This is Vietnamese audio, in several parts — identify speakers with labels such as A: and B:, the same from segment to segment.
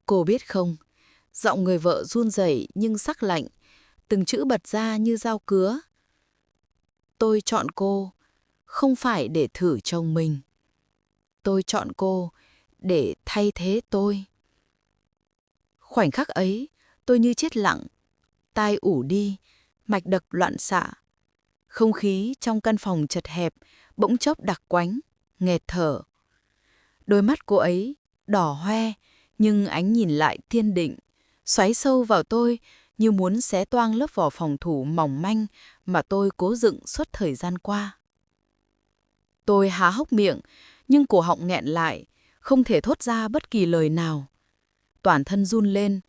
A: Cô biết không, giọng người vợ run rẩy nhưng sắc lạnh, từng chữ bật ra như dao cứa. Tôi chọn cô, không phải để thử chồng mình. Tôi chọn cô để thay thế tôi. Khoảnh khắc ấy, tôi như chết lặng, tai ù đi, mạch đập loạn xạ. Không khí trong căn phòng chật hẹp, bỗng chốc đặc quánh, nghẹt thở. Đôi mắt cô ấy đỏ hoe, nhưng ánh nhìn lại thiên định, xoáy sâu vào tôi như muốn xé toang lớp vỏ phòng thủ mỏng manh mà tôi cố dựng suốt thời gian qua. Tôi há hốc miệng, nhưng cổ họng nghẹn lại, không thể thốt ra bất kỳ lời nào. Toàn thân run lên,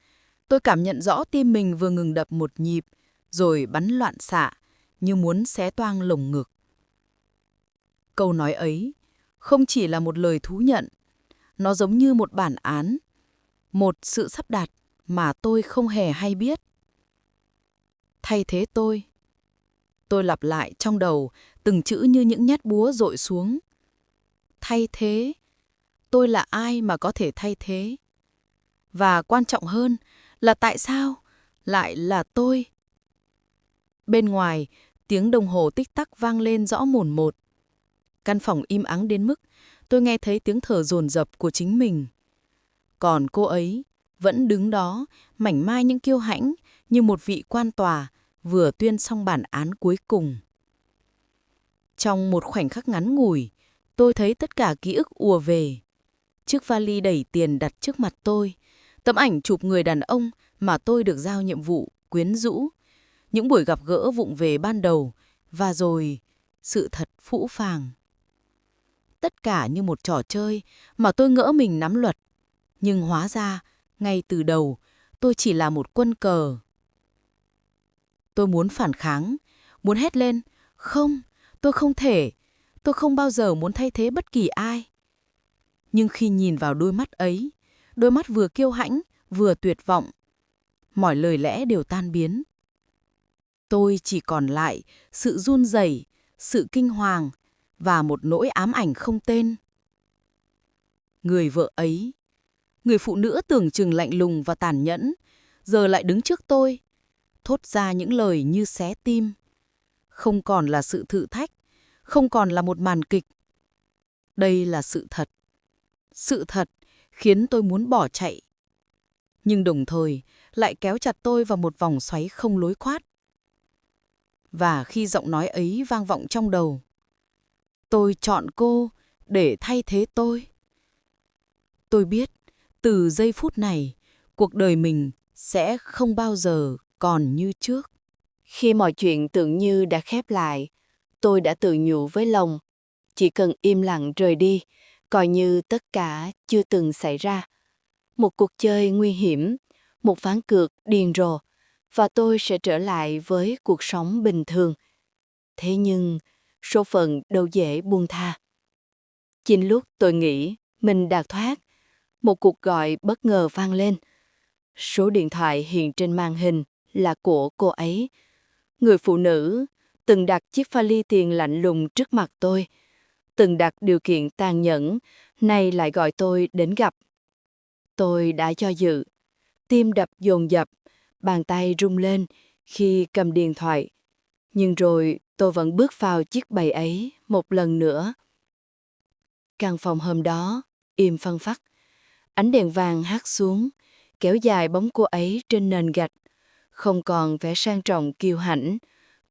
A: tôi cảm nhận rõ tim mình vừa ngừng đập một nhịp, rồi bắn loạn xạ, như muốn xé toang lồng ngực. Câu nói ấy không chỉ là một lời thú nhận, nó giống như một bản án, một sự sắp đặt mà tôi không hề hay biết. Thay thế tôi. Tôi lặp lại trong đầu từng chữ như những nhát búa dội xuống. Thay thế. Tôi là ai mà có thể thay thế? Và quan trọng hơn là tại sao lại là tôi? Bên ngoài, tiếng đồng hồ tích tắc vang lên rõ mồn một. Căn phòng im ắng đến mức tôi nghe thấy tiếng thở dồn dập của chính mình. Còn cô ấy vẫn đứng đó, mảnh mai nhưng kiêu hãnh như một vị quan tòa vừa tuyên xong bản án cuối cùng. Trong một khoảnh khắc ngắn ngủi, tôi thấy tất cả ký ức ùa về. Chiếc vali đẩy tiền đặt trước mặt tôi, tấm ảnh chụp người đàn ông mà tôi được giao nhiệm vụ quyến rũ, những buổi gặp gỡ vụng về ban đầu, và rồi sự thật phũ phàng. Tất cả như một trò chơi mà tôi ngỡ mình nắm luật, nhưng hóa ra, ngay từ đầu, tôi chỉ là một quân cờ. Tôi muốn phản kháng, muốn hét lên, không, tôi không thể, tôi không bao giờ muốn thay thế bất kỳ ai. Nhưng khi nhìn vào đôi mắt ấy, đôi mắt vừa kiêu hãnh, vừa tuyệt vọng, mọi lời lẽ đều tan biến. Tôi chỉ còn lại sự run rẩy, sự kinh hoàng và một nỗi ám ảnh không tên. Người vợ ấy, người phụ nữ tưởng chừng lạnh lùng và tàn nhẫn, giờ lại đứng trước tôi, thốt ra những lời như xé tim. Không còn là sự thử thách, không còn là một màn kịch. Đây là sự thật. Sự thật khiến tôi muốn bỏ chạy, nhưng đồng thời lại kéo chặt tôi vào một vòng xoáy không lối thoát. Và khi giọng nói ấy vang vọng trong đầu, tôi chọn cô để thay thế tôi. Tôi biết, từ giây phút này, cuộc đời mình sẽ không bao giờ còn như trước.
B: Khi mọi chuyện tưởng như đã khép lại, tôi đã tự nhủ với lòng, chỉ cần im lặng rời đi, coi như tất cả chưa từng xảy ra. Một cuộc chơi nguy hiểm, một ván cược điên rồ, và tôi sẽ trở lại với cuộc sống bình thường. Thế nhưng, số phận đâu dễ buông tha. Chính lúc tôi nghĩ mình đã thoát, một cuộc gọi bất ngờ vang lên. Số điện thoại hiện trên màn hình là của cô ấy. Người phụ nữ từng đặt chiếc vali tiền lạnh lùng trước mặt tôi, từng đặt điều kiện tàn nhẫn, nay lại gọi tôi đến gặp. Tôi đã do dự, tim đập dồn dập, bàn tay rung lên khi cầm điện thoại. Nhưng rồi tôi vẫn bước vào chiếc bầy ấy một lần nữa. Căn phòng hôm đó im phăng phắc, ánh đèn vàng hắt xuống, kéo dài bóng cô ấy trên nền gạch. Không còn vẻ sang trọng kiêu hãnh,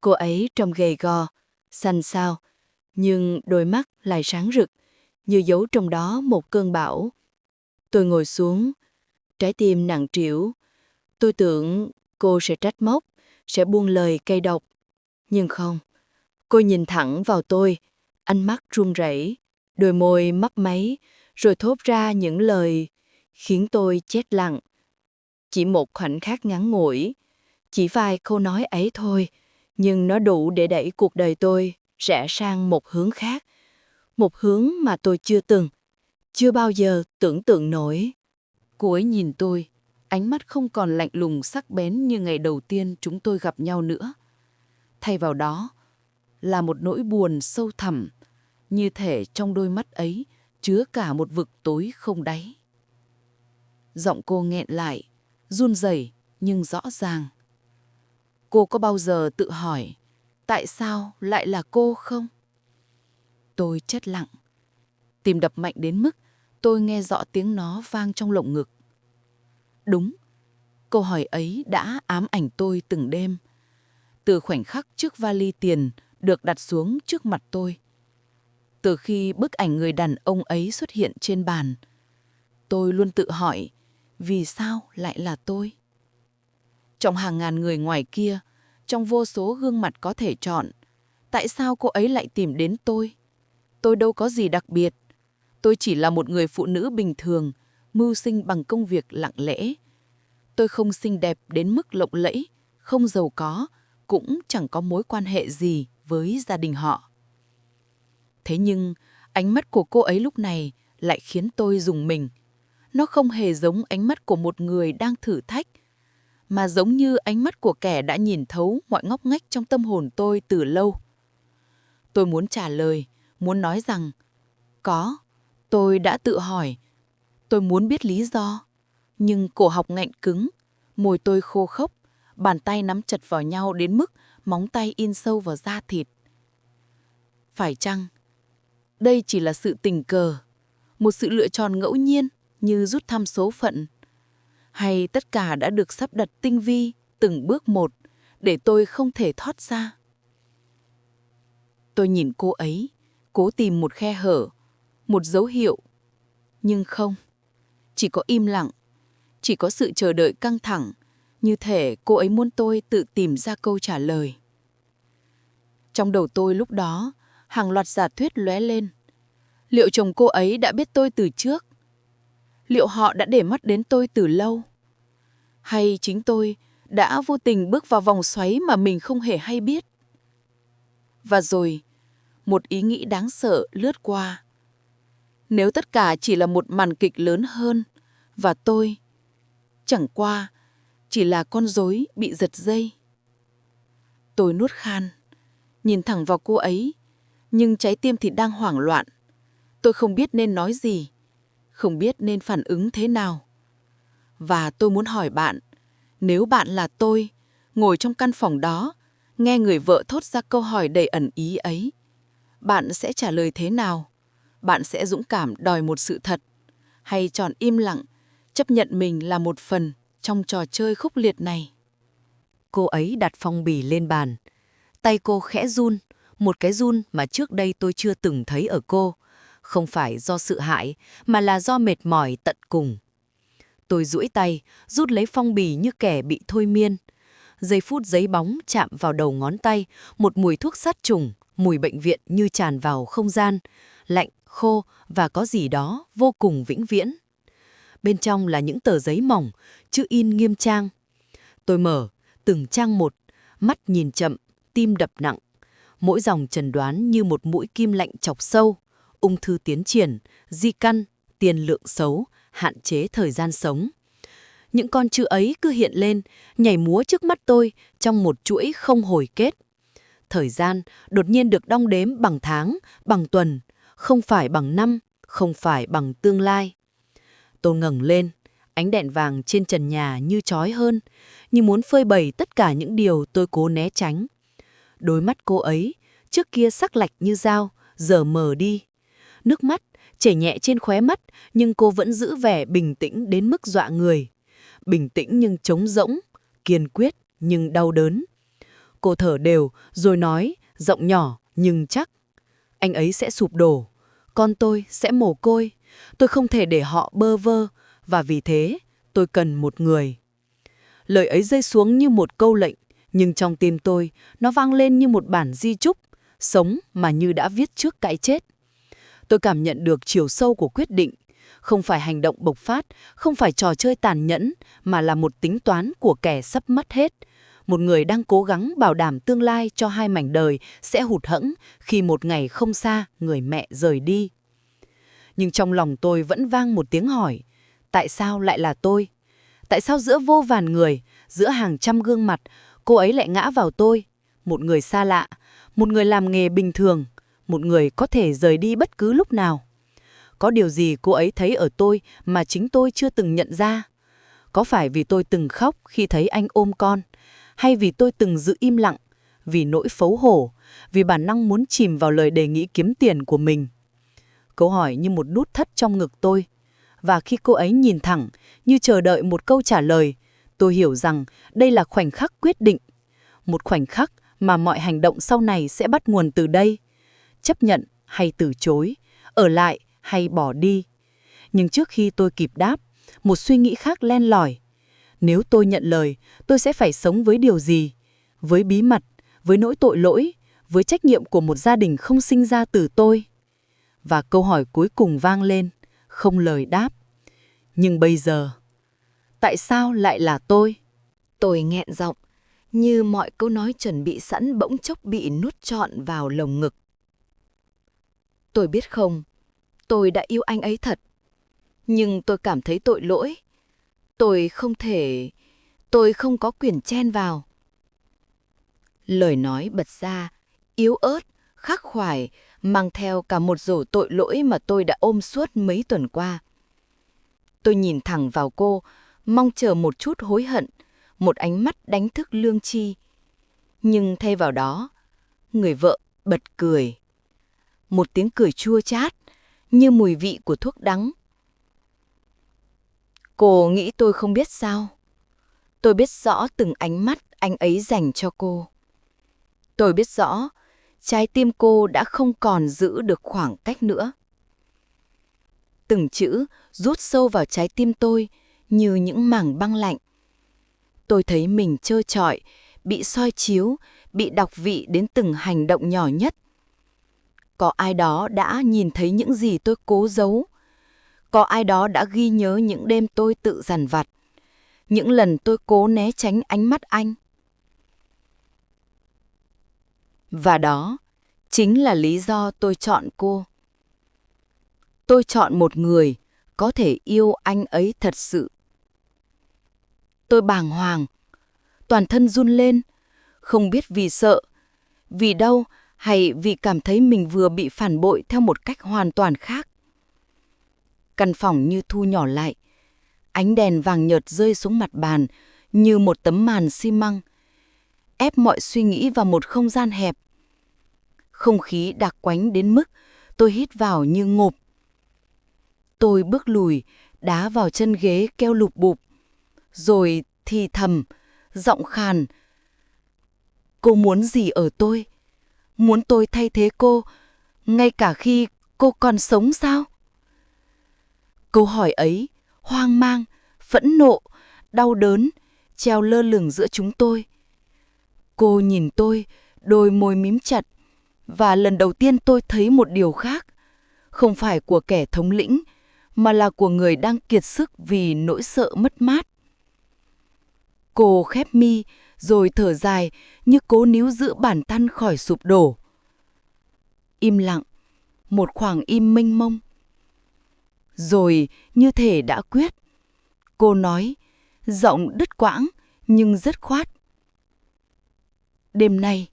B: cô ấy trông gầy gò, xanh xao, nhưng đôi mắt lại sáng rực, như giấu trong đó một cơn bão. Tôi ngồi xuống, trái tim nặng trĩu. Tôi tưởng cô sẽ trách móc, sẽ buông lời cay độc. Nhưng không, cô nhìn thẳng vào tôi, ánh mắt run rẩy, đôi môi mấp máy, rồi thốt ra những lời khiến tôi chết lặng. Chỉ một khoảnh khắc ngắn ngủi, chỉ vài câu nói ấy thôi, nhưng nó đủ để đẩy cuộc đời tôi rẽ sang một hướng khác, một hướng mà tôi chưa bao giờ tưởng tượng nổi.
A: Cô ấy nhìn tôi, ánh mắt không còn lạnh lùng sắc bén như ngày đầu tiên chúng tôi gặp nhau nữa. Thay vào đó là một nỗi buồn sâu thẳm, như thể trong đôi mắt ấy chứa cả một vực tối không đáy. Giọng cô nghẹn lại, run rẩy nhưng rõ ràng. Cô có bao giờ tự hỏi, tại sao lại là cô không? Tôi chết lặng. Tim đập mạnh đến mức tôi nghe rõ tiếng nó vang trong lồng ngực. Đúng, câu hỏi ấy đã ám ảnh tôi từng đêm. Từ khoảnh khắc chiếc vali tiền được đặt xuống trước mặt tôi. Từ khi bức ảnh người đàn ông ấy xuất hiện trên bàn, tôi luôn tự hỏi, vì sao lại là tôi? Trong hàng ngàn người ngoài kia, trong vô số gương mặt có thể chọn, tại sao cô ấy lại tìm đến tôi? Tôi đâu có gì đặc biệt. Tôi chỉ là một người phụ nữ bình thường, mưu sinh bằng công việc lặng lẽ. Tôi không xinh đẹp đến mức lộng lẫy, không giàu có, cũng chẳng có mối quan hệ gì với gia đình họ. Thế nhưng, ánh mắt của cô ấy lúc này lại khiến tôi rùng mình. Nó không hề giống ánh mắt của một người đang thử thách, mà giống như ánh mắt của kẻ đã nhìn thấu mọi ngóc ngách trong tâm hồn tôi từ lâu. Tôi muốn trả lời, muốn nói rằng, có, tôi đã tự hỏi. Tôi muốn biết lý do, nhưng cổ họng ngạnh cứng, môi tôi khô khốc, bàn tay nắm chặt vào nhau đến mức móng tay in sâu vào da thịt. Phải chăng đây chỉ là sự tình cờ, một sự lựa chọn ngẫu nhiên như rút thăm số phận? Hay tất cả đã được sắp đặt tinh vi từng bước một để tôi không thể thoát ra? Tôi nhìn cô ấy, cố tìm một khe hở, một dấu hiệu. Nhưng không, chỉ có im lặng, chỉ có sự chờ đợi căng thẳng, như thể cô ấy muốn tôi tự tìm ra câu trả lời. Trong đầu tôi lúc đó, hàng loạt giả thuyết lóe lên. Liệu chồng cô ấy đã biết tôi từ trước? Liệu họ đã để mắt đến tôi từ lâu? Hay chính tôi đã vô tình bước vào vòng xoáy mà mình không hề hay biết? Và rồi, một ý nghĩ đáng sợ lướt qua. Nếu tất cả chỉ là một màn kịch lớn hơn, và tôi chẳng qua chỉ là con rối bị giật dây. Tôi nuốt khan, nhìn thẳng vào cô ấy, nhưng trái tim thì đang hoảng loạn. Tôi không biết nên nói gì, không biết nên phản ứng thế nào. Và tôi muốn hỏi bạn, nếu bạn là tôi, ngồi trong căn phòng đó, nghe người vợ thốt ra câu hỏi đầy ẩn ý ấy, bạn sẽ trả lời thế nào? Bạn sẽ dũng cảm đòi một sự thật, hay chọn im lặng, chấp nhận mình là một phần trong trò chơi khốc liệt này?
C: Cô ấy đặt phong bì lên bàn. Tay cô khẽ run, một cái run mà trước đây tôi chưa từng thấy ở cô. Không phải do sự hại, mà là do mệt mỏi tận cùng. Tôi duỗi tay, rút lấy phong bì như kẻ bị thôi miên. Giây phút giấy bóng chạm vào đầu ngón tay, một mùi thuốc sát trùng, mùi bệnh viện như tràn vào không gian, lạnh, khô và có gì đó vô cùng vĩnh viễn. Bên trong là những tờ giấy mỏng, chữ in nghiêm trang. Tôi mở, từng trang một, mắt nhìn chậm, tim đập nặng. Mỗi dòng chẩn đoán như một mũi kim lạnh chọc sâu. Ung thư tiến triển, di căn, tiền lượng xấu, hạn chế thời gian sống. Những con chữ ấy cứ hiện lên, nhảy múa trước mắt tôi trong một chuỗi không hồi kết. Thời gian đột nhiên được đong đếm bằng tháng, bằng tuần, không phải bằng năm, không phải bằng tương lai. Tôi ngẩng lên, ánh đèn vàng trên trần nhà như chói hơn, như muốn phơi bày tất cả những điều tôi cố né tránh. Đôi mắt cô ấy, trước kia sắc lạnh như dao, giờ mờ đi. Nước mắt chảy nhẹ trên khóe mắt, nhưng cô vẫn giữ vẻ bình tĩnh đến mức dọa người. Bình tĩnh nhưng trống rỗng, kiên quyết nhưng đau đớn. Cô thở đều rồi nói, giọng nhỏ nhưng chắc. Anh ấy sẽ sụp đổ, con tôi sẽ mồ côi. Tôi không thể để họ bơ vơ, và vì thế tôi cần một người. Lời ấy rơi xuống như một câu lệnh, nhưng trong tim tôi, nó vang lên như một bản di chúc, sống mà như đã viết trước cái chết. Tôi cảm nhận được chiều sâu của quyết định, không phải hành động bộc phát, không phải trò chơi tàn nhẫn, mà là một tính toán của kẻ sắp mất hết. Một người đang cố gắng bảo đảm tương lai cho hai mảnh đời sẽ hụt hẫng khi một ngày không xa người mẹ rời đi. Nhưng trong lòng tôi vẫn vang một tiếng hỏi, tại sao lại là tôi? Tại sao giữa vô vàn người, giữa hàng trăm gương mặt, cô ấy lại ngã vào tôi? Một người xa lạ, một người làm nghề bình thường, một người có thể rời đi bất cứ lúc nào. Có điều gì cô ấy thấy ở tôi mà chính tôi chưa từng nhận ra? Có phải vì tôi từng khóc khi thấy anh ôm con? Hay vì tôi từng giữ im lặng? Vì nỗi xấu hổ? Vì bản năng muốn chìm vào lời đề nghị kiếm tiền của mình? Câu hỏi như một nút thắt trong ngực tôi. Và khi cô ấy nhìn thẳng, như chờ đợi một câu trả lời, tôi hiểu rằng đây là khoảnh khắc quyết định. Một khoảnh khắc mà mọi hành động sau này sẽ bắt nguồn từ đây. Chấp nhận hay từ chối, ở lại hay bỏ đi. Nhưng trước khi tôi kịp đáp, một suy nghĩ khác len lỏi. Nếu tôi nhận lời, tôi sẽ phải sống với điều gì? Với bí mật, với nỗi tội lỗi, với trách nhiệm của một gia đình không sinh ra từ tôi. Và câu hỏi cuối cùng vang lên, không lời đáp. Nhưng bây giờ, tại sao lại là tôi?
B: Tôi nghẹn giọng, như mọi câu nói chuẩn bị sẵn bỗng chốc bị nuốt trọn vào lồng ngực. Tôi biết không, tôi đã yêu anh ấy thật. Nhưng tôi cảm thấy tội lỗi. Tôi không có quyền chen vào. Lời nói bật ra, yếu ớt, khắc khoải, mang theo cả một rổ tội lỗi mà tôi đã ôm suốt mấy tuần qua. Tôi nhìn thẳng vào cô, mong chờ một chút hối hận, một ánh mắt đánh thức lương tri. Nhưng thay vào đó, người vợ bật cười. Một tiếng cười chua chát, như mùi vị của thuốc đắng. Cô nghĩ tôi không biết sao? Tôi biết rõ từng ánh mắt anh ấy dành cho cô. Tôi biết rõ, trái tim cô đã không còn giữ được khoảng cách nữa. Từng chữ rút sâu vào trái tim tôi như những mảng băng lạnh. Tôi thấy mình trơ trọi, bị soi chiếu, bị đọc vị đến từng hành động nhỏ nhất. Có ai đó đã nhìn thấy những gì tôi cố giấu. Có ai đó đã ghi nhớ những đêm tôi tự dằn vặt, những lần tôi cố né tránh ánh mắt anh. Và đó chính là lý do tôi chọn cô. Tôi chọn một người có thể yêu anh ấy thật sự. Tôi bàng hoàng, toàn thân run lên, không biết vì sợ, vì đau hay vì cảm thấy mình vừa bị phản bội theo một cách hoàn toàn khác. Căn phòng như thu nhỏ lại, ánh đèn vàng nhợt rơi xuống mặt bàn như một tấm màn xi măng, ép mọi suy nghĩ vào một không gian hẹp. Không khí đặc quánh đến mức tôi hít vào như ngộp. Tôi bước lùi, đá vào chân ghế kêu lụp bụp, rồi thì thầm, giọng khàn. Cô muốn gì ở tôi? Muốn tôi thay thế cô, ngay cả khi cô còn sống sao? Câu hỏi ấy, hoang mang, phẫn nộ, đau đớn, treo lơ lửng giữa chúng tôi. Cô nhìn tôi, đôi môi mím chặt, và lần đầu tiên tôi thấy một điều khác, không phải của kẻ thống lĩnh, mà là của người đang kiệt sức vì nỗi sợ mất mát. Cô khép mi, rồi thở dài như cố níu giữ bản thân khỏi sụp đổ. Im lặng, một khoảng im mênh mông. Rồi như thể đã quyết, cô nói, giọng đứt quãng nhưng dứt khoát. Đêm nay,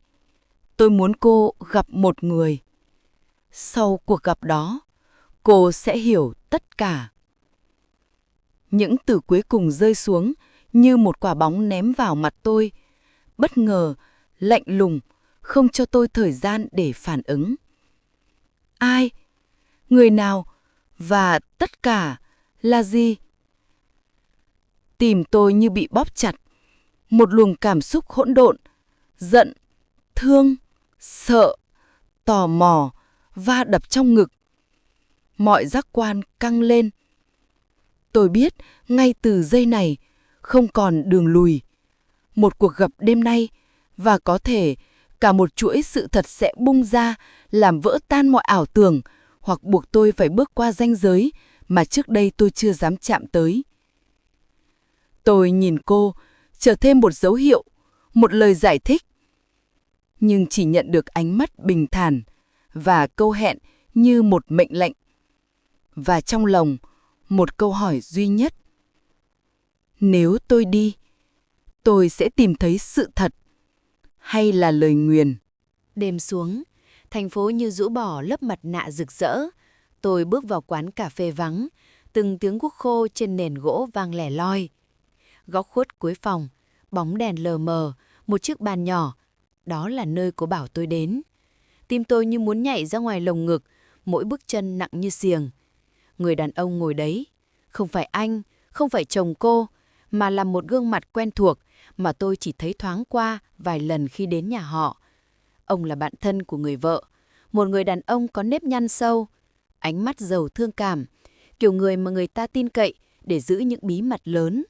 B: tôi muốn cô gặp một người. Sau cuộc gặp đó, cô sẽ hiểu tất cả. Những từ cuối cùng rơi xuống như một quả bóng ném vào mặt tôi, bất ngờ, lạnh lùng, không cho tôi thời gian để phản ứng. Ai? Người nào? Và tất cả là gì? Tim tôi như bị bóp chặt, một luồng cảm xúc hỗn độn, giận, thương, sợ, tò mò, va đập trong ngực. Mọi giác quan căng lên. Tôi biết ngay từ giây này không còn đường lùi. Một cuộc gặp đêm nay và có thể cả một chuỗi sự thật sẽ bung ra làm vỡ tan mọi ảo tưởng hoặc buộc tôi phải bước qua ranh giới mà trước đây tôi chưa dám chạm tới. Tôi nhìn cô, chờ thêm một dấu hiệu, một lời giải thích. Nhưng chỉ nhận được ánh mắt bình thản và câu hẹn như một mệnh lệnh. Và trong lòng, một câu hỏi duy nhất. Nếu tôi đi, tôi sẽ tìm thấy sự thật hay là lời nguyền?
A: Đêm xuống, thành phố như rũ bỏ lớp mặt nạ rực rỡ.
C: Tôi bước vào quán cà phê vắng, từng tiếng guốc khô trên nền gỗ vang lẻ loi. Góc khuất cuối phòng, bóng đèn lờ mờ, một chiếc bàn nhỏ. Đó là nơi cô bảo tôi đến. Tim tôi như muốn nhảy ra ngoài lồng ngực, mỗi bước chân nặng như xiềng. Người đàn ông ngồi đấy, không phải anh, không phải chồng cô, mà là một gương mặt quen thuộc mà tôi chỉ thấy thoáng qua vài lần khi đến nhà họ. Ông là bạn thân của người vợ, một người đàn ông có nếp nhăn sâu, ánh mắt giàu thương cảm, kiểu người mà người ta tin cậy để giữ những bí mật lớn.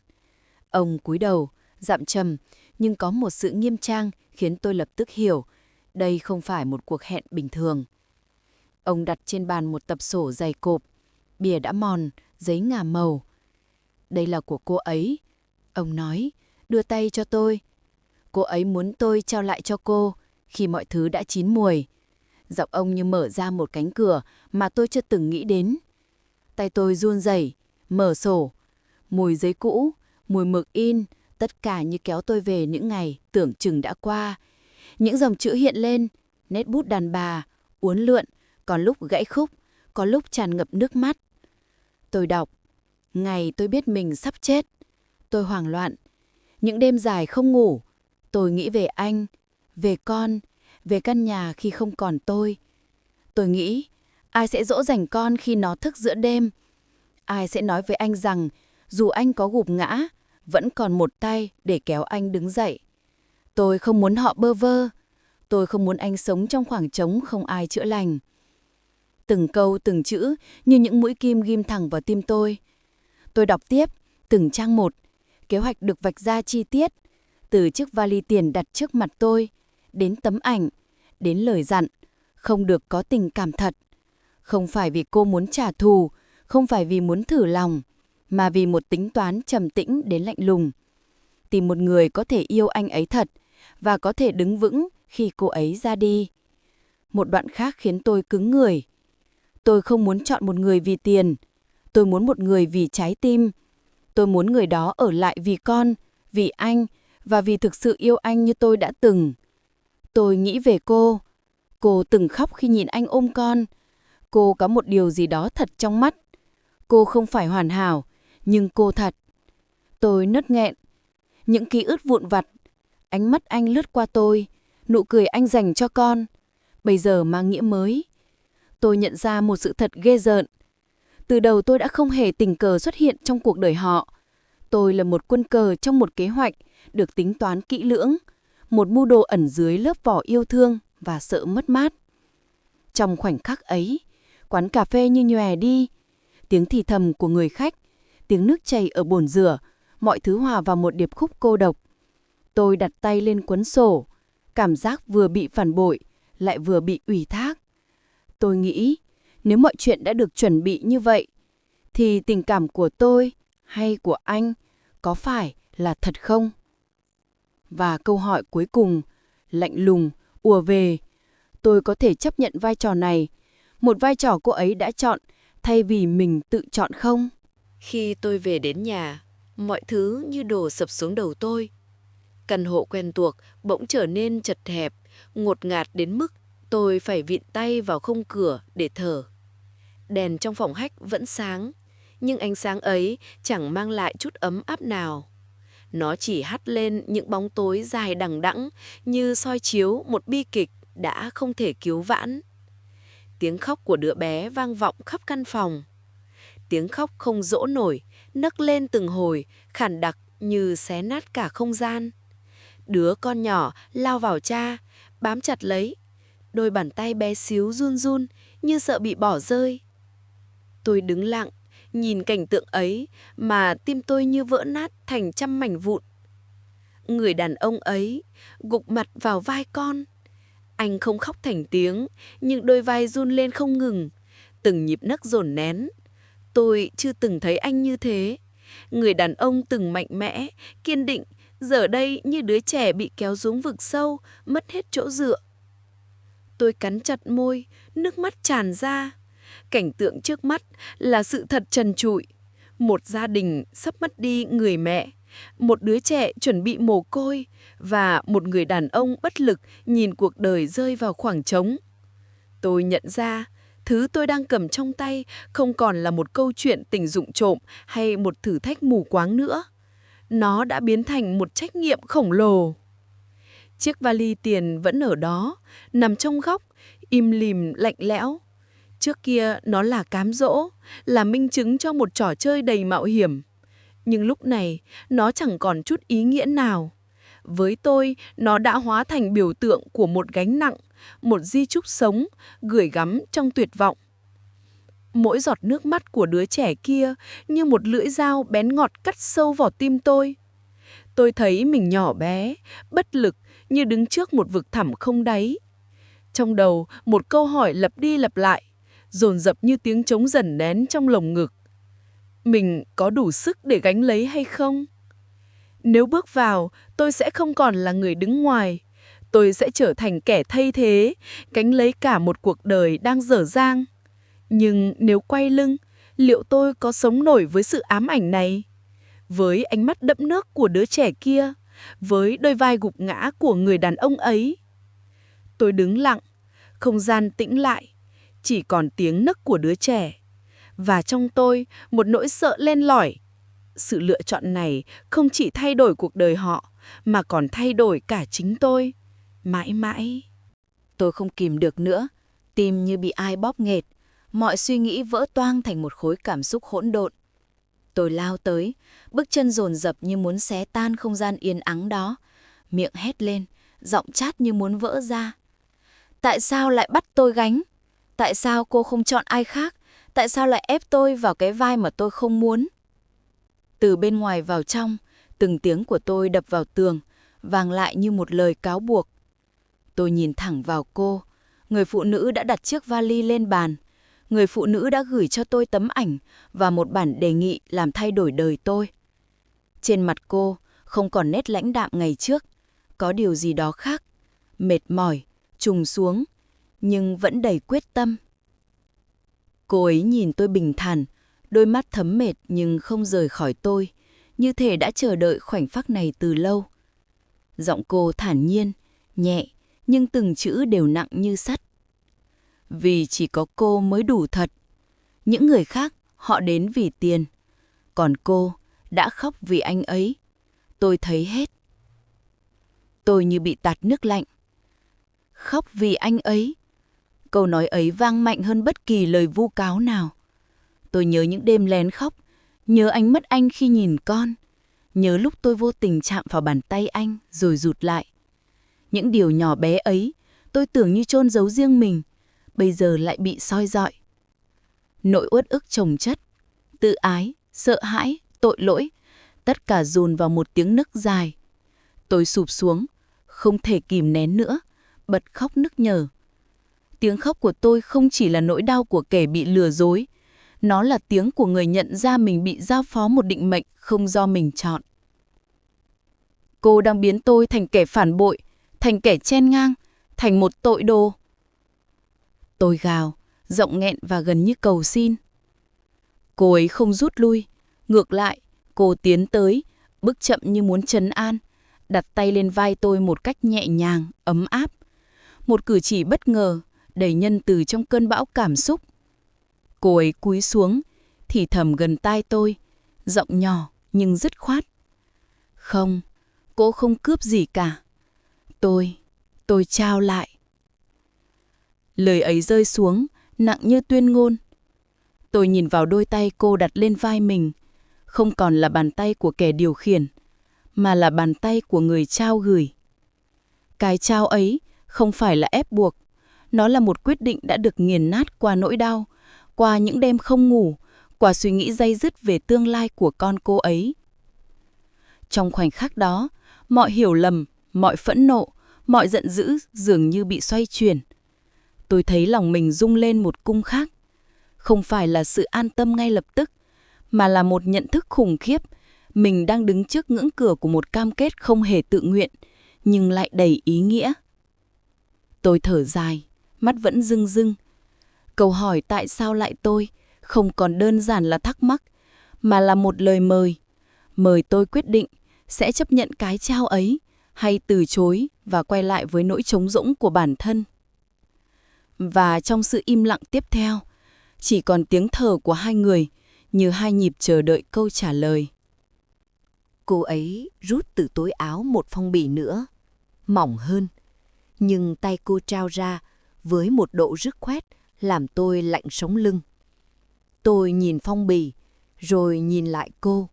C: Ông cúi đầu, dặm trầm, nhưng có một sự nghiêm trang khiến tôi lập tức hiểu đây không phải một cuộc hẹn bình thường. Ông đặt trên bàn một tập sổ dày cộp, bìa đã mòn, giấy ngả màu. Đây là của cô ấy. Ông nói, đưa tay cho tôi. Cô ấy muốn tôi trao lại cho cô khi mọi thứ đã chín muồi. Giọng ông như mở ra một cánh cửa mà tôi chưa từng nghĩ đến. Tay tôi run rẩy, mở sổ. Mùi giấy cũ, mùi mực in, tất cả như kéo tôi về những ngày tưởng chừng đã qua. Những dòng chữ hiện lên, nét bút đàn bà, uốn lượn, có lúc gãy khúc, có lúc tràn ngập nước mắt. Tôi đọc, ngày tôi biết mình sắp chết. Tôi hoảng loạn. Những đêm dài không ngủ, tôi nghĩ về anh, về con, về căn nhà khi không còn tôi. Tôi nghĩ, ai sẽ dỗ dành con khi nó thức giữa đêm? Ai sẽ nói với anh rằng, dù anh có gục ngã, vẫn còn một tay để kéo anh đứng dậy? Tôi không muốn họ bơ vơ. Tôi không muốn anh sống trong khoảng trống không ai chữa lành. Từng câu, từng chữ như những mũi kim ghim thẳng vào tim tôi. Tôi đọc tiếp, từng trang một. Kế hoạch được vạch ra chi tiết. Từ chiếc vali tiền đặt trước mặt tôi, đến tấm ảnh, đến lời dặn. Không được có tình cảm thật. Không phải vì cô muốn trả thù, không phải vì muốn thử lòng, mà vì một tính toán trầm tĩnh đến lạnh lùng. Tìm một người có thể yêu anh ấy thật và có thể đứng vững khi cô ấy ra đi. Một đoạn khác khiến tôi cứng người. Tôi không muốn chọn một người vì tiền. Tôi muốn một người vì trái tim. Tôi muốn người đó ở lại vì con, vì anh và vì thực sự yêu anh như tôi đã từng. Tôi nghĩ về cô. Cô từng khóc khi nhìn anh ôm con. Cô có một điều gì đó thật trong mắt. Cô không phải hoàn hảo, nhưng cô thật. Tôi nấc nghẹn. Những ký ức vụn vặt. Ánh mắt anh lướt qua tôi. Nụ cười anh dành cho con. Bây giờ mang nghĩa mới. Tôi nhận ra một sự thật ghê rợn. Từ đầu tôi đã không hề tình cờ xuất hiện trong cuộc đời họ. Tôi là một quân cờ trong một kế hoạch được tính toán kỹ lưỡng. Một mưu đồ ẩn dưới lớp vỏ yêu thương và sợ mất mát. Trong khoảnh khắc ấy, quán cà phê như nhòe đi. Tiếng thì thầm của người khách, tiếng nước chảy ở bồn rửa, mọi thứ hòa vào một điệp khúc cô độc. Tôi đặt tay lên cuốn sổ, cảm giác vừa bị phản bội, lại vừa bị ủy thác. Tôi nghĩ, nếu mọi chuyện đã được chuẩn bị như vậy, thì tình cảm của tôi hay của anh có phải là thật không? Và câu hỏi cuối cùng, lạnh lùng, ùa về. Tôi có thể chấp nhận vai trò này, một vai trò cô ấy đã chọn thay vì mình tự chọn không?
B: Khi tôi về đến nhà, mọi thứ như đổ sập xuống đầu tôi. Căn hộ quen thuộc bỗng trở nên chật hẹp, ngột ngạt đến mức tôi phải vịn tay vào khung cửa để thở. Đèn trong phòng khách vẫn sáng, nhưng ánh sáng ấy chẳng mang lại chút ấm áp nào. Nó chỉ hắt lên những bóng tối dài đằng đẵng như soi chiếu một bi kịch đã không thể cứu vãn. Tiếng khóc của đứa bé vang vọng khắp căn phòng. Tiếng khóc không dỗ nổi, nấc lên từng hồi, khản đặc như xé nát cả không gian. Đứa con nhỏ lao vào cha, bám chặt lấy. Đôi bàn tay bé xíu run run như sợ bị bỏ rơi. Tôi đứng lặng, nhìn cảnh tượng ấy mà tim tôi như vỡ nát thành trăm mảnh vụn. Người đàn ông ấy gục mặt vào vai con. Anh không khóc thành tiếng, nhưng đôi vai run lên không ngừng, từng nhịp nấc dồn nén. Tôi chưa từng thấy anh như thế. Người đàn ông từng mạnh mẽ, kiên định, giờ đây như đứa trẻ bị kéo xuống vực sâu, mất hết chỗ dựa. Tôi cắn chặt môi, nước mắt tràn ra. Cảnh tượng trước mắt là sự thật trần trụi. Một gia đình sắp mất đi người mẹ, một đứa trẻ chuẩn bị mồ côi và một người đàn ông bất lực nhìn cuộc đời rơi vào khoảng trống. Tôi nhận ra Thứ tôi đang cầm trong tay không còn là một câu chuyện tình dụng trộm hay một thử thách mù quáng nữa. Nó đã biến thành một trách nhiệm khổng lồ. Chiếc vali tiền vẫn ở đó, nằm trong góc, im lìm lạnh lẽo. Trước kia nó là cám dỗ, là minh chứng cho một trò chơi đầy mạo hiểm. Nhưng lúc này, nó chẳng còn chút ý nghĩa nào. Với tôi, nó đã hóa thành biểu tượng của một gánh nặng, một di chúc sống, gửi gắm trong tuyệt vọng. Mỗi giọt nước mắt của đứa trẻ kia như một lưỡi dao bén ngọt cắt sâu vào tim tôi. Tôi thấy mình nhỏ bé, bất lực như đứng trước một vực thẳm không đáy. Trong đầu, một câu hỏi lặp đi lặp lại, dồn dập như tiếng trống dần nén trong lồng ngực. Mình có đủ sức để gánh lấy hay không? Nếu bước vào, tôi sẽ không còn là người đứng ngoài. Tôi sẽ trở thành kẻ thay thế, gánh lấy cả một cuộc đời đang dở dang. Nhưng nếu quay lưng, liệu tôi có sống nổi với sự ám ảnh này? Với ánh mắt đẫm nước của đứa trẻ kia, với đôi vai gục ngã của người đàn ông ấy? Tôi đứng lặng, không gian tĩnh lại, chỉ còn tiếng nấc của đứa trẻ. Và trong tôi, một nỗi sợ len lỏi. Sự lựa chọn này không chỉ thay đổi cuộc đời họ, mà còn thay đổi cả chính tôi. Mãi mãi.
A: Tôi không kìm được nữa, tim như bị ai bóp nghẹt, mọi suy nghĩ vỡ toang thành một khối cảm xúc hỗn độn. Tôi lao tới, bước chân dồn dập như muốn xé tan không gian yên ắng đó, miệng hét lên, giọng chát như muốn vỡ ra. Tại sao lại bắt tôi gánh? Tại sao cô không chọn ai khác? Tại sao lại ép tôi vào cái vai mà tôi không muốn? Từ bên ngoài vào trong, từng tiếng của tôi đập vào tường, vang lại như một lời cáo buộc. Tôi nhìn thẳng vào cô, người phụ nữ đã đặt chiếc vali lên bàn. Người phụ nữ đã gửi cho tôi tấm ảnh và một bản đề nghị làm thay đổi đời tôi. Trên mặt cô không còn nét lãnh đạm ngày trước, có điều gì đó khác, mệt mỏi, trùng xuống, nhưng vẫn đầy quyết tâm. Cô ấy nhìn tôi bình thản, đôi mắt thấm mệt nhưng không rời khỏi tôi, như thể đã chờ đợi khoảnh khắc này từ lâu. Giọng cô thản nhiên, nhẹ, nhưng từng chữ đều nặng như sắt. Vì chỉ có cô mới đủ thật. Những người khác, họ đến vì tiền. Còn cô đã khóc vì anh ấy. Tôi thấy hết. Tôi như bị tạt nước lạnh. Khóc vì anh ấy. Câu nói ấy vang mạnh hơn bất kỳ lời vu cáo nào. Tôi nhớ những đêm lén khóc, nhớ ánh mắt anh khi nhìn con, nhớ lúc tôi vô tình chạm vào bàn tay anh rồi rụt lại. Những điều nhỏ bé ấy, tôi tưởng như chôn giấu riêng mình, bây giờ lại bị soi rọi. Nỗi uất ức chồng chất, tự ái, sợ hãi, tội lỗi, tất cả dồn vào một tiếng nức dài. Tôi sụp xuống, không thể kìm nén nữa, bật khóc nức nở. Tiếng khóc của tôi không chỉ là nỗi đau của kẻ bị lừa dối, nó là tiếng của người nhận ra mình bị giao phó một định mệnh không do mình chọn. Cô đang biến tôi thành kẻ phản bội, thành kẻ chen ngang, thành một tội đồ. Tôi gào, giọng nghẹn và gần như cầu xin. Cô ấy không rút lui, ngược lại, cô tiến tới, bước chậm như muốn trấn an, đặt tay lên vai tôi một cách nhẹ nhàng, ấm áp. Một cử chỉ bất ngờ, đầy nhân từ trong cơn bão cảm xúc. Cô ấy cúi xuống, thì thầm gần tai tôi, giọng nhỏ nhưng dứt khoát. Không, cô không cướp gì cả. Tôi trao lại. Lời ấy rơi xuống, nặng như tuyên ngôn. Tôi nhìn vào đôi tay cô đặt lên vai mình, không còn là bàn tay của kẻ điều khiển, mà là bàn tay của người trao gửi. Cái trao ấy không phải là ép buộc, nó là một quyết định đã được nghiền nát qua nỗi đau, qua những đêm không ngủ, qua suy nghĩ day dứt về tương lai của con cô ấy. Trong khoảnh khắc đó, mọi hiểu lầm, mọi phẫn nộ, mọi giận dữ dường như bị xoay chuyển. Tôi thấy lòng mình rung lên một cung khác. Không phải là sự an tâm ngay lập tức, mà là một nhận thức khủng khiếp. Mình đang đứng trước ngưỡng cửa của một cam kết không hề tự nguyện, nhưng lại đầy ý nghĩa. Tôi thở dài, mắt vẫn rưng rưng. Câu hỏi tại sao lại tôi không còn đơn giản là thắc mắc, mà là một lời mời. Mời tôi quyết định sẽ chấp nhận cái trao ấy, hay từ chối và quay lại với nỗi trống rỗng của bản thân. Và trong sự im lặng tiếp theo, chỉ còn tiếng thở của hai người, như hai nhịp chờ đợi câu trả lời.
C: Cô ấy rút từ túi áo một phong bì nữa, mỏng hơn, nhưng tay cô trao ra với một độ dứt khoát làm tôi lạnh sống lưng. Tôi nhìn phong bì, rồi nhìn lại cô.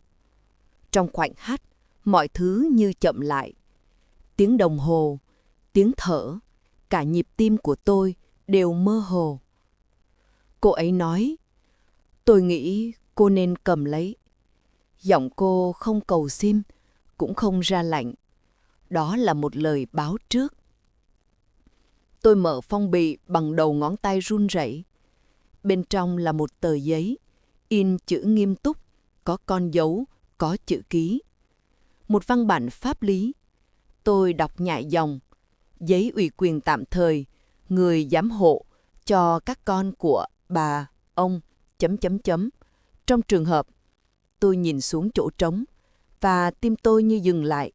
C: Trong khoảnh khắc, mọi thứ như chậm lại. Tiếng đồng hồ, tiếng thở, cả nhịp tim của tôi đều mơ hồ. Cô ấy nói, tôi nghĩ cô nên cầm lấy. Giọng cô không cầu xin, cũng không ra lệnh. Đó là một lời báo trước. Tôi mở phong bì bằng đầu ngón tay run rẩy. Bên trong là một tờ giấy, in chữ nghiêm túc, có con dấu, có chữ ký. Một văn bản pháp lý. Tôi đọc nhại dòng. Giấy ủy quyền tạm thời, người giám hộ cho các con của bà, ông, ... Trong trường hợp, tôi nhìn xuống chỗ trống, và tim tôi như dừng lại.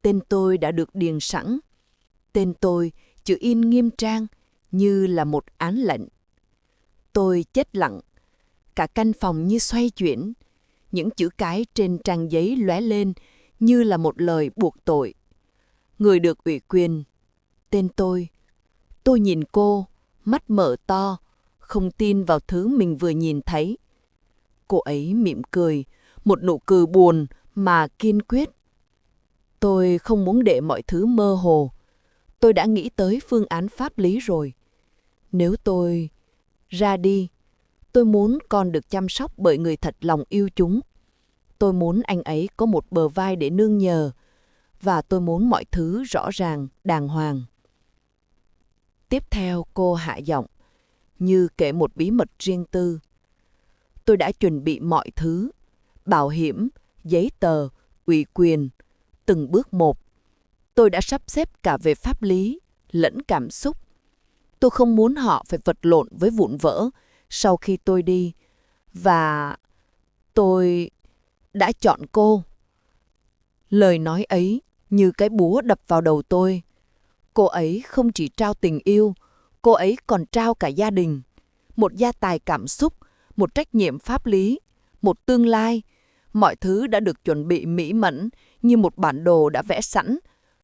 C: Tên tôi đã được điền sẵn. Tên tôi chữ in nghiêm trang như là một án lệnh. Tôi chết lặng. Cả căn phòng như xoay chuyển. Những chữ cái trên trang giấy lóe lên như là một lời buộc tội. Người được ủy quyền. Tên tôi. Tôi nhìn cô, mắt mở to, không tin vào thứ mình vừa nhìn thấy. Cô ấy mỉm cười, một nụ cười buồn mà kiên quyết. Tôi không muốn để mọi thứ mơ hồ. Tôi đã nghĩ tới phương án pháp lý rồi. Nếu tôi ra đi, tôi muốn con được chăm sóc bởi người thật lòng yêu chúng. Tôi muốn anh ấy có một bờ vai để nương nhờ, và tôi muốn mọi thứ rõ ràng, đàng hoàng. Tiếp theo cô hạ giọng, như kể một bí mật riêng tư. Tôi đã chuẩn bị mọi thứ, bảo hiểm, giấy tờ, ủy quyền, từng bước một. Tôi đã sắp xếp cả về pháp lý, lẫn cảm xúc. Tôi không muốn họ phải vật lộn với vụn vỡ sau khi tôi đi. Và tôi đã chọn cô. Lời nói ấy như cái búa đập vào đầu tôi. Cô ấy không chỉ trao tình yêu, cô ấy còn trao cả gia đình. Một gia tài cảm xúc, một trách nhiệm pháp lý, một tương lai. Mọi thứ đã được chuẩn bị mỹ mẫn như một bản đồ đã vẽ sẵn.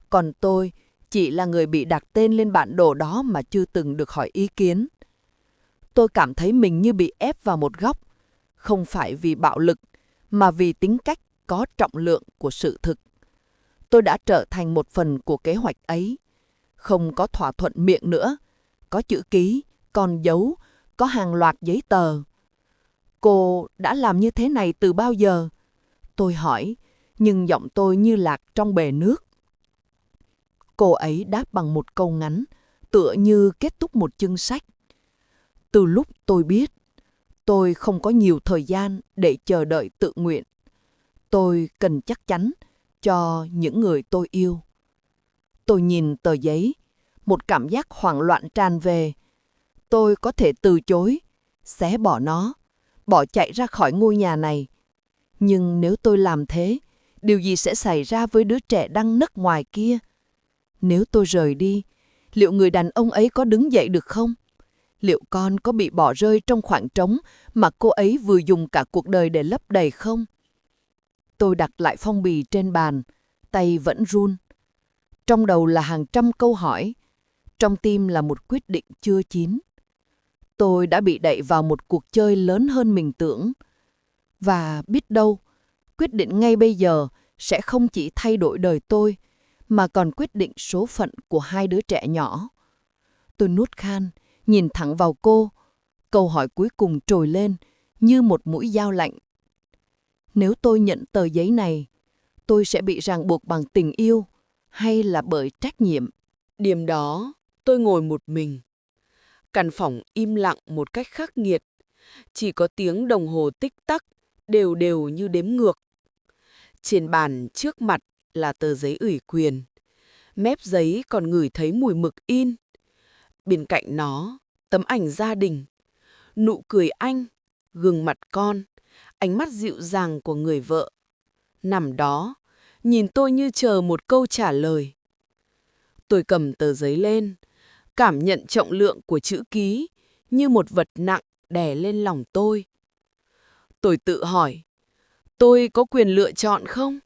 C: Còn tôi chỉ là người bị đặt tên lên bản đồ đó mà chưa từng được hỏi ý kiến. Tôi cảm thấy mình như bị ép vào một góc, không phải vì bạo lực, mà vì tính cách có trọng lượng của sự thực. Tôi đã trở thành một phần của kế hoạch ấy. Không có thỏa thuận miệng nữa, có chữ ký, con dấu, có hàng loạt giấy tờ. Cô đã làm như thế này từ bao giờ? Tôi hỏi, nhưng giọng tôi như lạc trong bể nước. Cô ấy đáp bằng một câu ngắn, tựa như kết thúc một chương sách. Từ lúc tôi biết, tôi không có nhiều thời gian để chờ đợi tự nguyện. Tôi cần chắc chắn cho những người tôi yêu. Tôi nhìn tờ giấy, một cảm giác hoảng loạn tràn về. Tôi có thể từ chối, xé bỏ nó, bỏ chạy ra khỏi ngôi nhà này. Nhưng nếu tôi làm thế, điều gì sẽ xảy ra với đứa trẻ đang nấc ngoài kia? Nếu tôi rời đi, liệu người đàn ông ấy có đứng dậy được không? Liệu con có bị bỏ rơi trong khoảng trống mà cô ấy vừa dùng cả cuộc đời để lấp đầy không? Tôi đặt lại phong bì trên bàn, tay vẫn run. Trong đầu là hàng trăm câu hỏi, trong tim là một quyết định chưa chín. Tôi đã bị đẩy vào một cuộc chơi lớn hơn mình tưởng. Và biết đâu, quyết định ngay bây giờ sẽ không chỉ thay đổi đời tôi, mà còn quyết định số phận của hai đứa trẻ nhỏ. Tôi nuốt khan, nhìn thẳng vào cô. Câu hỏi cuối cùng trồi lên như một mũi dao lạnh. Nếu tôi nhận tờ giấy này, tôi sẽ bị ràng buộc bằng tình yêu hay là bởi trách nhiệm?
D: Đêm đó, tôi ngồi một mình. Căn phòng im lặng một cách khắc nghiệt. Chỉ có tiếng đồng hồ tích tắc, đều đều như đếm ngược. Trên bàn trước mặt là tờ giấy ủy quyền. Mép giấy còn ngửi thấy mùi mực in. Bên cạnh nó, tấm ảnh gia đình. Nụ cười anh, gương mặt con, ánh mắt dịu dàng của người vợ. Nằm đó, nhìn tôi như chờ một câu trả lời. Tôi cầm tờ giấy lên. cảm nhận trọng lượng của chữ ký như một vật nặng đè lên lòng tôi. Tôi tự hỏi, tôi có quyền lựa chọn không?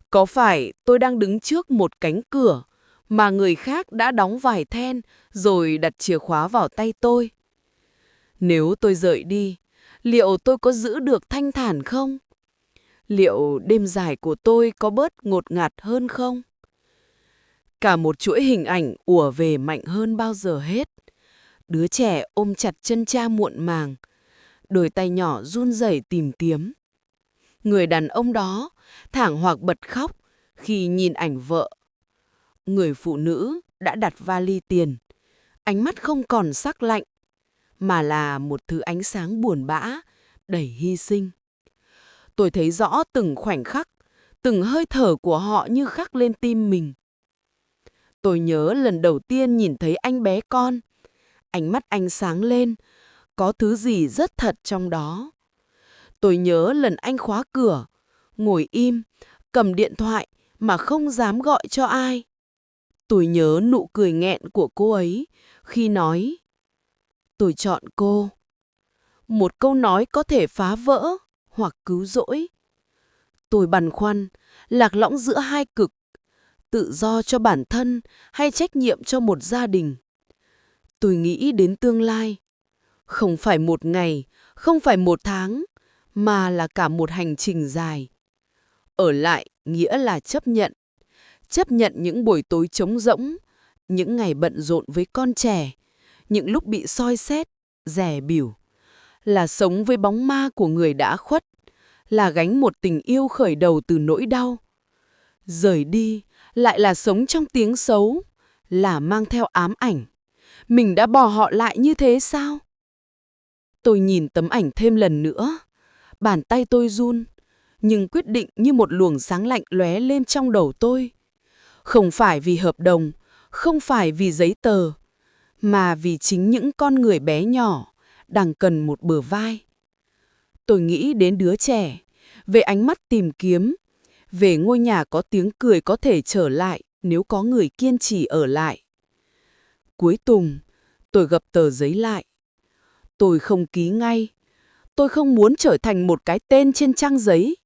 D: Có phải tôi đang đứng trước một cánh cửa mà người khác đã đóng vài then rồi đặt chìa khóa vào tay tôi? Nếu tôi rời đi, liệu tôi có giữ được thanh thản không? Liệu đêm dài của tôi có bớt ngột ngạt hơn không? Cả một chuỗi hình ảnh ùa về mạnh hơn bao giờ hết. Đứa trẻ ôm chặt chân cha muộn màng, đôi tay nhỏ run rẩy tìm kiếm. Người đàn ông đó thảng hoặc bật khóc khi nhìn ảnh vợ. Người phụ nữ đã đặt vali tiền, ánh mắt không còn sắc lạnh, mà là một thứ ánh sáng buồn bã, đầy hy sinh. Tôi thấy rõ từng khoảnh khắc, từng hơi thở của họ như khắc lên tim mình. Tôi nhớ lần đầu tiên nhìn thấy anh bé con, ánh mắt anh sáng lên, có thứ gì rất thật trong đó. Tôi nhớ lần anh khóa cửa, ngồi im, cầm điện thoại mà không dám gọi cho ai. Tôi nhớ nụ cười nghẹn của cô ấy khi nói, tôi chọn cô. Một câu nói có thể phá vỡ hoặc cứu rỗi. Tôi băn khoăn, lạc lõng giữa hai cực, tự do cho bản thân hay trách nhiệm cho một gia đình. Tôi nghĩ đến tương lai. Không phải một ngày, không phải một tháng, mà là cả một hành trình dài. Ở lại nghĩa là chấp nhận những buổi tối trống rỗng, những ngày bận rộn với con trẻ, những lúc bị soi xét, dè bỉu, là sống với bóng ma của người đã khuất, là gánh một tình yêu khởi đầu từ nỗi đau. Rời đi lại là sống trong tiếng xấu, là mang theo ám ảnh. Mình đã bỏ họ lại như thế sao? Tôi nhìn tấm ảnh thêm lần nữa. Bàn tay tôi run, nhưng quyết định như một luồng sáng lạnh lóe lên trong đầu tôi. Không phải vì hợp đồng, không phải vì giấy tờ, mà vì chính những con người bé nhỏ đang cần một bờ vai. Tôi nghĩ đến đứa trẻ, về ánh mắt tìm kiếm, về ngôi nhà có tiếng cười có thể trở lại nếu có người kiên trì ở lại. Cuối cùng, tôi gập tờ giấy lại. Tôi không ký ngay. Tôi không muốn trở thành một cái tên trên trang giấy.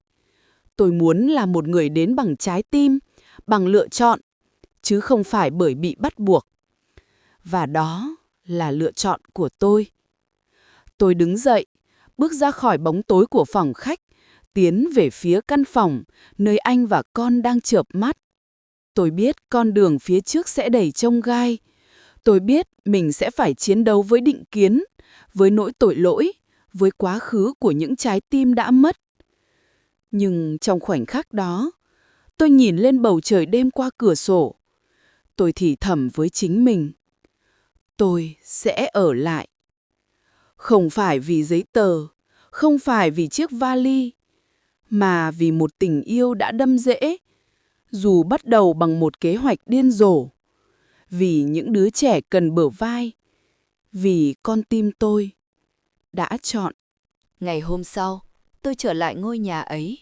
D: Tôi muốn là một người đến bằng trái tim, bằng lựa chọn, chứ không phải bởi bị bắt buộc. Và đó là lựa chọn của tôi. Tôi đứng dậy, bước ra khỏi bóng tối của phòng khách, tiến về phía căn phòng nơi anh và con đang chợp mắt. Tôi biết con đường phía trước sẽ đầy chông gai. Tôi biết mình sẽ phải chiến đấu với định kiến, với nỗi tội lỗi, với quá khứ của những trái tim đã mất. Nhưng trong khoảnh khắc đó, tôi nhìn lên bầu trời đêm qua cửa sổ. Tôi thì thầm với chính mình. Tôi sẽ ở lại. Không phải vì giấy tờ, không phải vì chiếc vali, mà vì một tình yêu đã đâm rễ, dù bắt đầu bằng một kế hoạch điên rồ. Vì những đứa trẻ cần bờ vai, vì con tim tôi đã chọn.
B: Ngày hôm sau, tôi trở lại ngôi nhà ấy.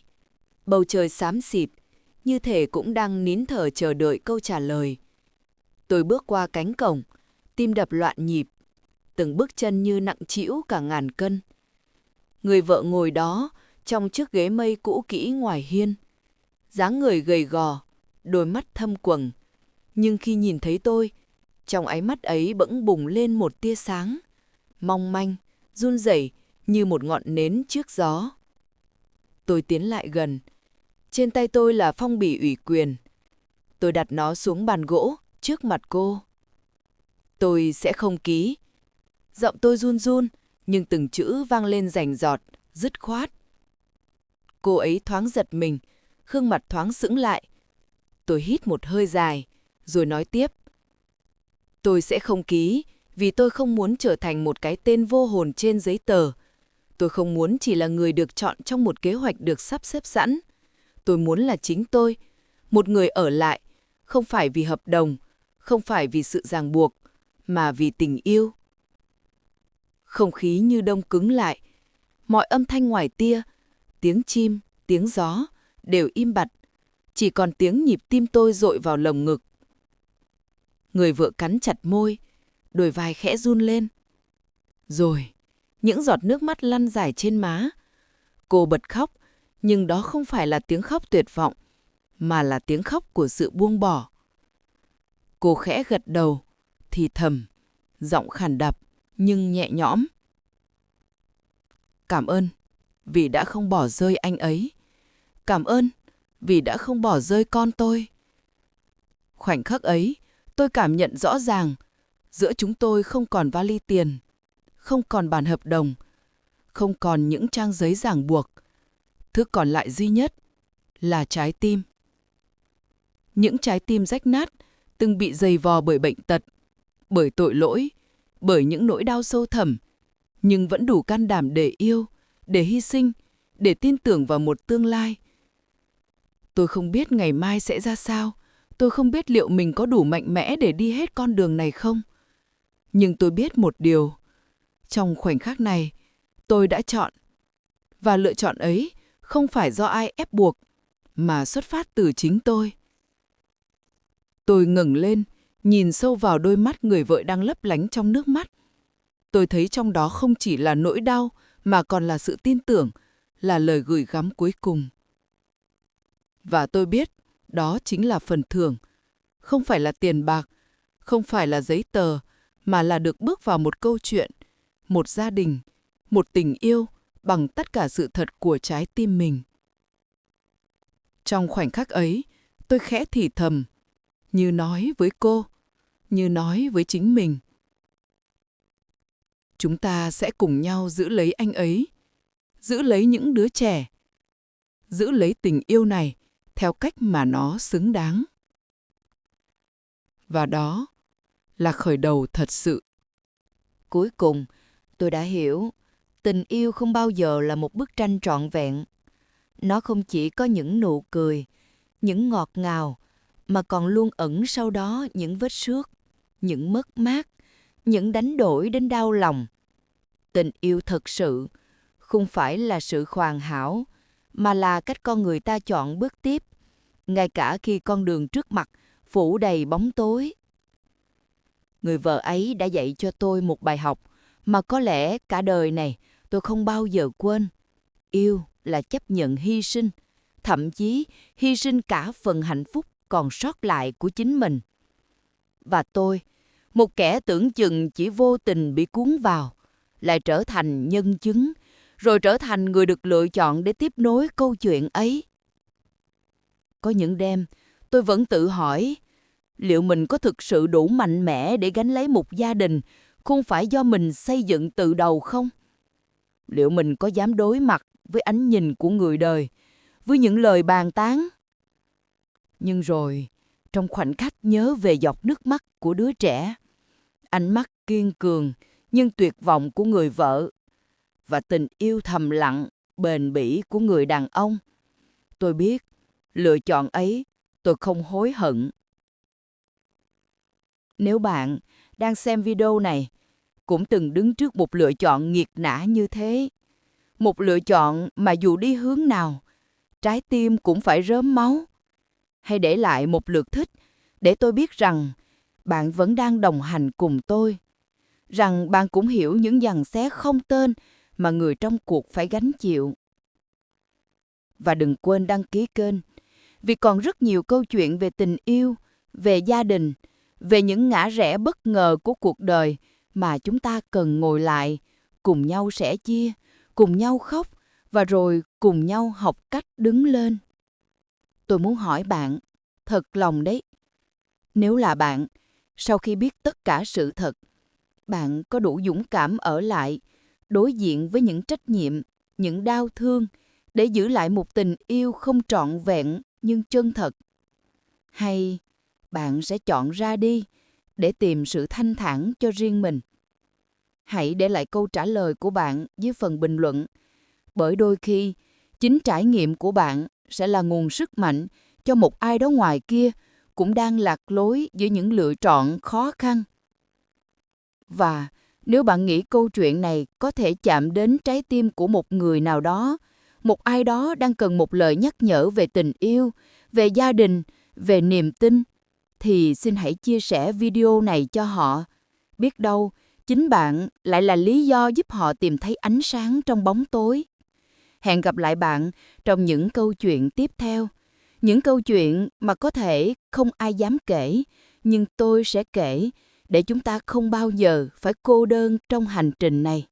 B: Bầu trời xám xịt, như thể cũng đang nín thở chờ đợi câu trả lời. Tôi bước qua cánh cổng, tim đập loạn nhịp, từng bước chân như nặng trĩu cả ngàn cân. Người vợ ngồi đó, trong chiếc ghế mây cũ kỹ ngoài hiên. Dáng người gầy gò, đôi mắt thâm quầng. Nhưng khi nhìn thấy tôi, trong ánh mắt ấy bỗng bùng lên một tia sáng, mong manh, run rẩy như một ngọn nến trước gió. Tôi tiến lại gần. Trên tay tôi là phong bì ủy quyền. Tôi đặt nó xuống bàn gỗ trước mặt cô. Tôi sẽ không ký. Giọng tôi run run, nhưng từng chữ vang lên rành rọt, dứt khoát. Cô ấy thoáng giật mình, gương mặt thoáng sững lại. Tôi hít một hơi dài, rồi nói tiếp. Tôi sẽ không ký, vì tôi không muốn trở thành một cái tên vô hồn trên giấy tờ. Tôi không muốn chỉ là người được chọn trong một kế hoạch được sắp xếp sẵn. Tôi muốn là chính tôi, một người ở lại, không phải vì hợp đồng, không phải vì sự ràng buộc, mà vì tình yêu. Không khí như đông cứng lại. Mọi âm thanh ngoài tia, tiếng chim, tiếng gió, đều im bặt. Chỉ còn tiếng nhịp tim tôi dội vào lồng ngực. Người vợ cắn chặt môi,
A: đôi vai khẽ run lên. Rồi, những giọt nước mắt lăn dài trên má. Cô bật khóc, nhưng đó không phải là tiếng khóc tuyệt vọng, mà là tiếng khóc của sự buông bỏ. Cô khẽ gật đầu, thì thầm, giọng khàn đặc nhưng nhẹ nhõm. Cảm ơn vì đã không bỏ rơi anh ấy. Cảm ơn vì đã không bỏ rơi con tôi. Khoảnh khắc ấy, tôi cảm nhận rõ ràng, giữa chúng tôi không còn vali tiền, không còn bản hợp đồng, không còn những trang giấy ràng buộc. Thứ còn lại duy nhất là trái tim. Những trái tim rách nát, từng bị dày vò bởi bệnh tật, bởi tội lỗi, bởi những nỗi đau sâu thẳm, nhưng vẫn đủ can đảm để yêu, để hy sinh, để tin tưởng vào một tương lai. Tôi không biết ngày mai sẽ ra sao, tôi không biết liệu mình có đủ mạnh mẽ để đi hết con đường này không. Nhưng tôi biết một điều, trong khoảnh khắc này, tôi đã chọn. Và lựa chọn ấy không phải do ai ép buộc, mà xuất phát từ chính tôi. Tôi ngẩng lên, nhìn sâu vào đôi mắt người vợ đang lấp lánh trong nước mắt. Tôi thấy trong đó không chỉ là nỗi đau, mà còn là sự tin tưởng, là lời gửi gắm cuối cùng. Và tôi biết, đó chính là phần thưởng. Không phải là tiền bạc, không phải là giấy tờ, mà là được bước vào một câu chuyện, một gia đình, một tình yêu bằng tất cả sự thật của trái tim mình. Trong khoảnh khắc ấy, tôi khẽ thì thầm, như nói với cô, như nói với chính mình. Chúng ta sẽ cùng nhau giữ lấy anh ấy, giữ lấy những đứa trẻ, giữ lấy tình yêu này theo cách mà nó xứng đáng. Và đó là khởi đầu thật sự.
C: Cuối cùng, tôi đã hiểu, tình yêu không bao giờ là một bức tranh trọn vẹn. Nó không chỉ có những nụ cười, những ngọt ngào, mà còn luôn ẩn sau đó những vết xước, những mất mát, những đánh đổi đến đau lòng. Tình yêu thật sự không phải là sự hoàn hảo, mà là cách con người ta chọn bước tiếp, ngay cả khi con đường trước mặt phủ đầy bóng tối. Người vợ ấy đã dạy cho tôi một bài học mà có lẽ cả đời này tôi không bao giờ quên. Yêu là chấp nhận hy sinh, thậm chí hy sinh cả phần hạnh phúc còn sót lại của chính mình. Và tôi, một kẻ tưởng chừng chỉ vô tình bị cuốn vào, lại trở thành nhân chứng, rồi trở thành người được lựa chọn để tiếp nối câu chuyện ấy. Có những đêm, tôi vẫn tự hỏi, liệu mình có thực sự đủ mạnh mẽ để gánh lấy một gia đình không phải do mình xây dựng từ đầu không? Liệu mình có dám đối mặt với ánh nhìn của người đời, với những lời bàn tán? Nhưng rồi, trong khoảnh khắc nhớ về giọt nước mắt của đứa trẻ, ánh mắt kiên cường nhưng tuyệt vọng của người vợ, và tình yêu thầm lặng, bền bỉ của người đàn ông, tôi biết, lựa chọn ấy tôi không hối hận. Nếu bạn đang xem video này, cũng từng đứng trước một lựa chọn nghiệt ngã như thế, một lựa chọn mà dù đi hướng nào, trái tim cũng phải rớm máu, hãy để lại một lượt thích để tôi biết rằng bạn vẫn đang đồng hành cùng tôi, rằng bạn cũng hiểu những giằng xé không tên mà người trong cuộc phải gánh chịu. Và đừng quên đăng ký kênh, vì còn rất nhiều câu chuyện về tình yêu, về gia đình, về những ngã rẽ bất ngờ của cuộc đời mà chúng ta cần ngồi lại, cùng nhau sẻ chia, cùng nhau khóc và rồi cùng nhau học cách đứng lên. Tôi muốn hỏi bạn, thật lòng đấy, nếu là bạn, sau khi biết tất cả sự thật, bạn có đủ dũng cảm ở lại, đối diện với những trách nhiệm, những đau thương để giữ lại một tình yêu không trọn vẹn nhưng chân thật? Hay bạn sẽ chọn ra đi để tìm sự thanh thản cho riêng mình? Hãy để lại câu trả lời của bạn dưới phần bình luận, bởi đôi khi chính trải nghiệm của bạn sẽ là nguồn sức mạnh cho một ai đó ngoài kia cũng đang lạc lối giữa những lựa chọn khó khăn. Và nếu bạn nghĩ câu chuyện này có thể chạm đến trái tim của một người nào đó, một ai đó đang cần một lời nhắc nhở về tình yêu, về gia đình, về niềm tin, thì xin hãy chia sẻ video này cho họ.
A: Biết đâu, chính bạn lại là lý do giúp họ tìm thấy ánh sáng trong bóng tối. Hẹn gặp lại bạn trong những câu chuyện tiếp theo. Những câu chuyện mà có thể không ai dám kể, nhưng tôi sẽ kể để chúng ta không bao giờ phải cô đơn trong hành trình này.